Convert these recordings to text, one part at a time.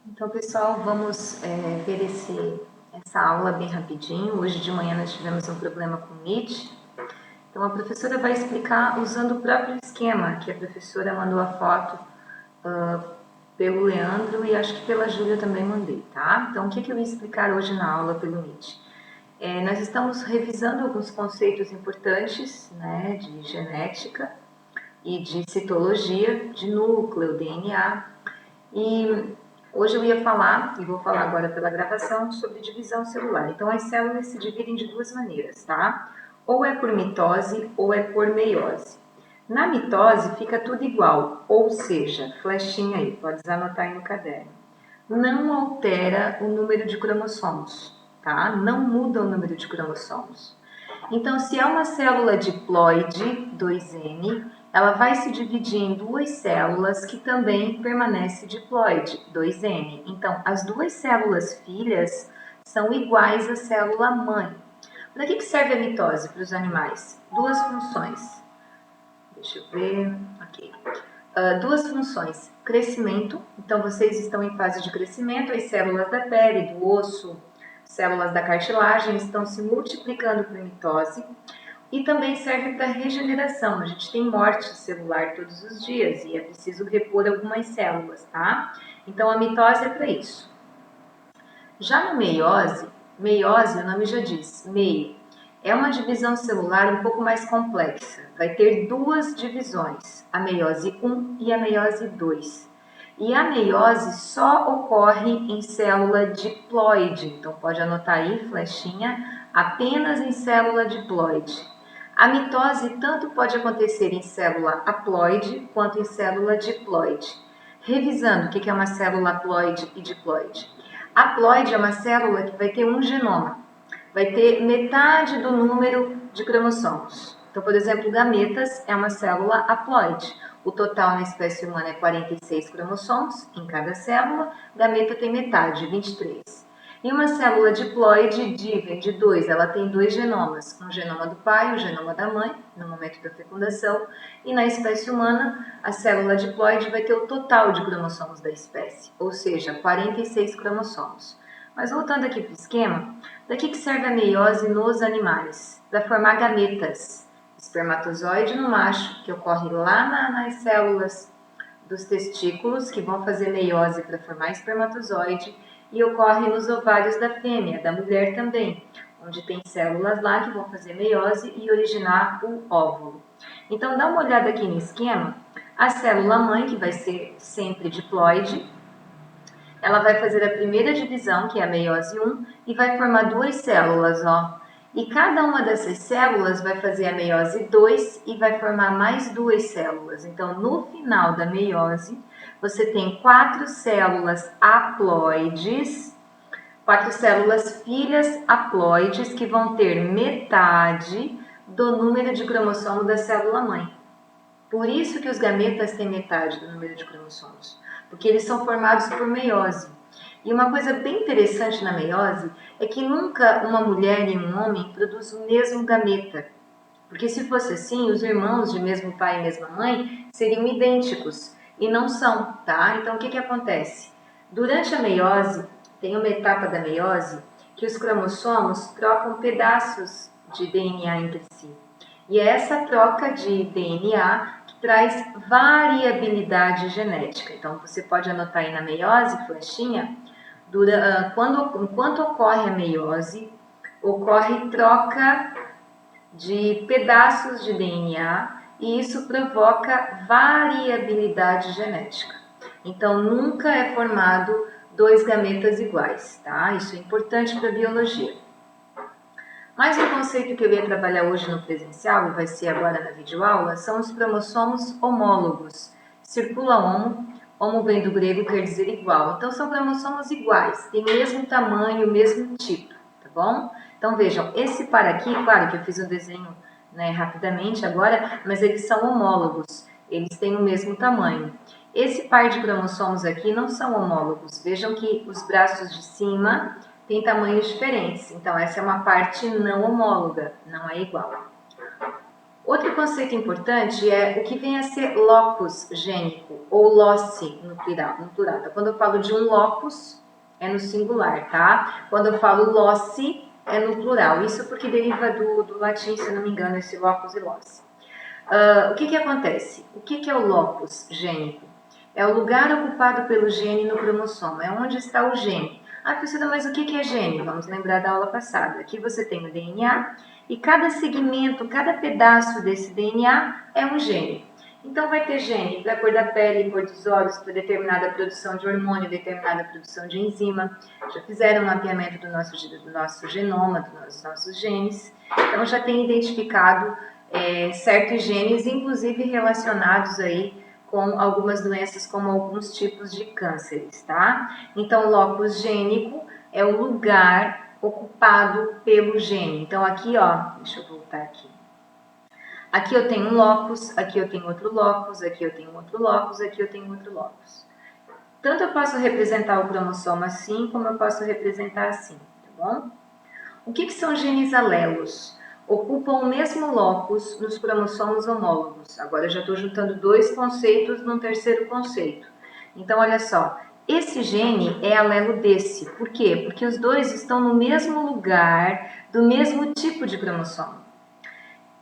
Então, pessoal, vamos ver essa aula bem rapidinho. Hoje de manhã nós tivemos um problema com o Meet. Então, a professora vai explicar usando o próprio esquema que a professora mandou a foto pelo Leandro e acho que pela Júlia também mandei, tá? Então, o que eu ia explicar hoje na aula pelo Meet? Nós estamos revisando alguns conceitos importantes, né, de genética e de citologia, de núcleo, DNA, e hoje eu ia falar, e vou falar agora pela gravação, sobre divisão celular. Então, as células se dividem de duas maneiras, tá? Ou é por mitose ou é por meiose. Na mitose fica tudo igual, ou seja, flechinha aí, pode anotar aí no caderno. Não altera o número de cromossomos, tá? Não muda o número de cromossomos. Então, se é uma célula diploide, 2N, ela vai se dividir em duas células que também permanecem diploide, 2N. Então, as duas células filhas são iguais à célula mãe. Para que serve a mitose para os animais? Duas funções. Deixa eu ver. Aqui. Duas funções. Crescimento. Então, vocês estão em fase de crescimento, as células da pele, do osso, células da cartilagem estão se multiplicando por mitose. E também serve para regeneração. A gente tem morte celular todos os dias e é preciso repor algumas células, tá? Então a mitose é para isso. Já na meiose, meiose, o nome já diz, meio, é uma divisão celular um pouco mais complexa. Vai ter duas divisões, a meiose 1 e a meiose 2. E a meiose só ocorre em célula diploide. Então pode anotar aí, flechinha, apenas em célula diploide. A mitose tanto pode acontecer em célula haploide quanto em célula diploide. Revisando, o que é uma célula haploide e diploide? Haploide é uma célula que vai ter um genoma, vai ter metade do número de cromossomos. Então, por exemplo, gametas é uma célula haploide. O total na espécie humana é 46 cromossomos em cada célula, gameta tem metade, 23. E uma célula diploide vem de dois, ela tem dois genomas, um genoma do pai e um genoma da mãe, no momento da fecundação, e na espécie humana, a célula diploide vai ter o total de cromossomos da espécie, ou seja, 46 cromossomos. Mas voltando aqui para o esquema, para que serve a meiose nos animais? Para formar gametas, espermatozoide no macho, que ocorre lá nas células dos testículos, que vão fazer meiose para formar espermatozoide, e ocorre nos ovários da fêmea, da mulher também, onde tem células lá que vão fazer meiose e originar o óvulo. Então, dá uma olhada aqui no esquema. A célula mãe, que vai ser sempre diploide, ela vai fazer a primeira divisão, que é a meiose 1, e vai formar duas células, ó. E cada uma dessas células vai fazer a meiose 2 e vai formar mais duas células. Então, no final da meiose, você tem 4 células haploides, 4 células filhas haploides que vão ter metade do número de cromossomo da célula mãe. Por isso que os gametas têm metade do número de cromossomos, porque eles são formados por meiose. E uma coisa bem interessante na meiose é que nunca uma mulher e um homem produzem o mesmo gameta. Porque se fosse assim, os irmãos de mesmo pai e mesma mãe seriam idênticos. E não são, tá? Então o que acontece? Durante a meiose, tem uma etapa da meiose que os cromossomos trocam pedaços de DNA entre si. E é essa troca de DNA que traz variabilidade genética. Então você pode anotar aí na meiose, flechinha, enquanto ocorre a meiose, ocorre troca de pedaços de DNA e isso provoca variabilidade genética. Então, nunca é formado dois gametas iguais, tá? Isso é importante para a biologia. Mais um conceito que eu ia trabalhar hoje no presencial, e vai ser agora na videoaula, são os cromossomos homólogos. Circula homo, homo vem do grego, quer dizer igual. Então, são cromossomos iguais, têm o mesmo tamanho, o mesmo tipo, tá bom? Então, vejam, esse par aqui, claro que eu fiz o desenho rapidamente agora, mas eles são homólogos, eles têm o mesmo tamanho. Esse par de cromossomos aqui não são homólogos, vejam que os braços de cima têm tamanhos diferentes, então essa é uma parte não homóloga, não é igual. Outro conceito importante é o que vem a ser locus gênico ou loci no plural. Então, quando eu falo de um locus, é no singular, tá? Quando eu falo loci, é no plural. Isso porque deriva do latim, se não me engano, esse locus e loci. O que acontece? O que é o locus gênico? É o lugar ocupado pelo gene no cromossomo, é onde está o gene. Ah, professora, mas o que é gene? Vamos lembrar da aula passada. Aqui você tem o DNA e cada segmento, cada pedaço desse DNA é um gene. Então vai ter gene para a cor da pele, cor dos olhos, para determinada produção de hormônio, determinada produção de enzima. Já fizeram um mapeamento do nosso genoma, dos nossos genes. Então já tem identificado certos genes, inclusive relacionados aí com algumas doenças, como alguns tipos de cânceres, tá? Então, o locus gênico é o lugar ocupado pelo gene. Então, aqui, ó, deixa eu voltar aqui. Aqui eu tenho um locus, aqui eu tenho outro locus, aqui eu tenho outro locus, aqui eu tenho outro locus. Tanto eu posso representar o cromossomo assim, como eu posso representar assim, tá bom? O que são genes alelos? Ocupam o mesmo locus nos cromossomos homólogos. Agora eu já estou juntando dois conceitos num terceiro conceito. Então, olha só, esse gene é alelo desse. Por quê? Porque os dois estão no mesmo lugar, do mesmo tipo de cromossomo.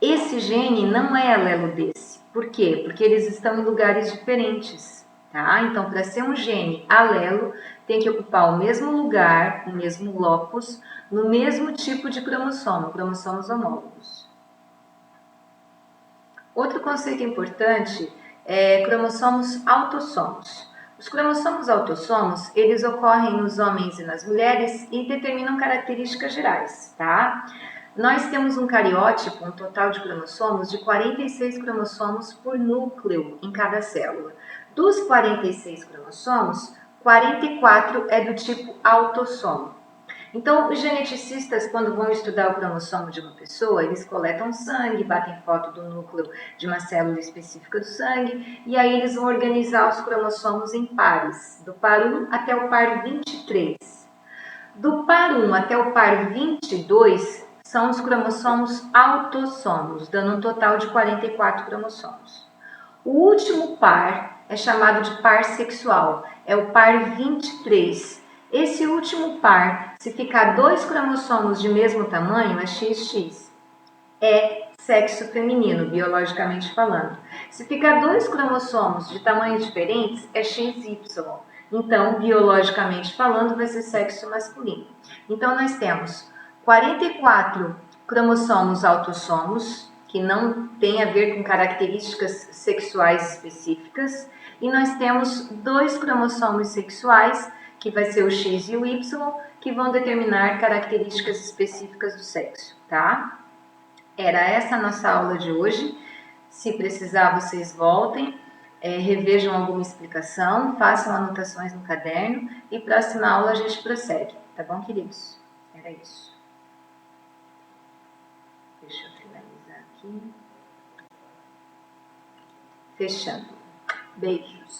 Esse gene não é alelo desse. Por quê? Porque eles estão em lugares diferentes. Tá? Então, para ser um gene alelo, tem que ocupar o mesmo lugar, o mesmo locus, no mesmo tipo de cromossomo, cromossomos homólogos. Outro conceito importante é cromossomos autossomos. Os cromossomos autossomos, eles ocorrem nos homens e nas mulheres e determinam características gerais, tá? Nós temos um cariótipo, um total de cromossomos, de 46 cromossomos por núcleo em cada célula. Dos 46 cromossomos, 44 é do tipo autossomo. Então, os geneticistas, quando vão estudar o cromossomo de uma pessoa, eles coletam sangue, batem foto do núcleo de uma célula específica do sangue, e aí eles vão organizar os cromossomos em pares, do par 1 até o par 23. Do par 1 até o par 22 são os cromossomos autossomos, dando um total de 44 cromossomos. O último par é chamado de par sexual, é o par 23. Esse último par, se ficar dois cromossomos de mesmo tamanho, é XX. É sexo feminino, biologicamente falando. Se ficar dois cromossomos de tamanhos diferentes, é XY. Então, biologicamente falando, vai ser sexo masculino. Então, nós temos 44 cromossomos autossomos, que não tem a ver com características sexuais específicas, e nós temos dois cromossomos sexuais, que vai ser o X e o Y, que vão determinar características específicas do sexo, tá? Era essa a nossa aula de hoje. Se precisar, vocês voltem, revejam alguma explicação, façam anotações no caderno e próxima aula a gente prossegue, tá bom, queridos? Era isso. Deixa eu finalizar aqui. Fechando. Beijos.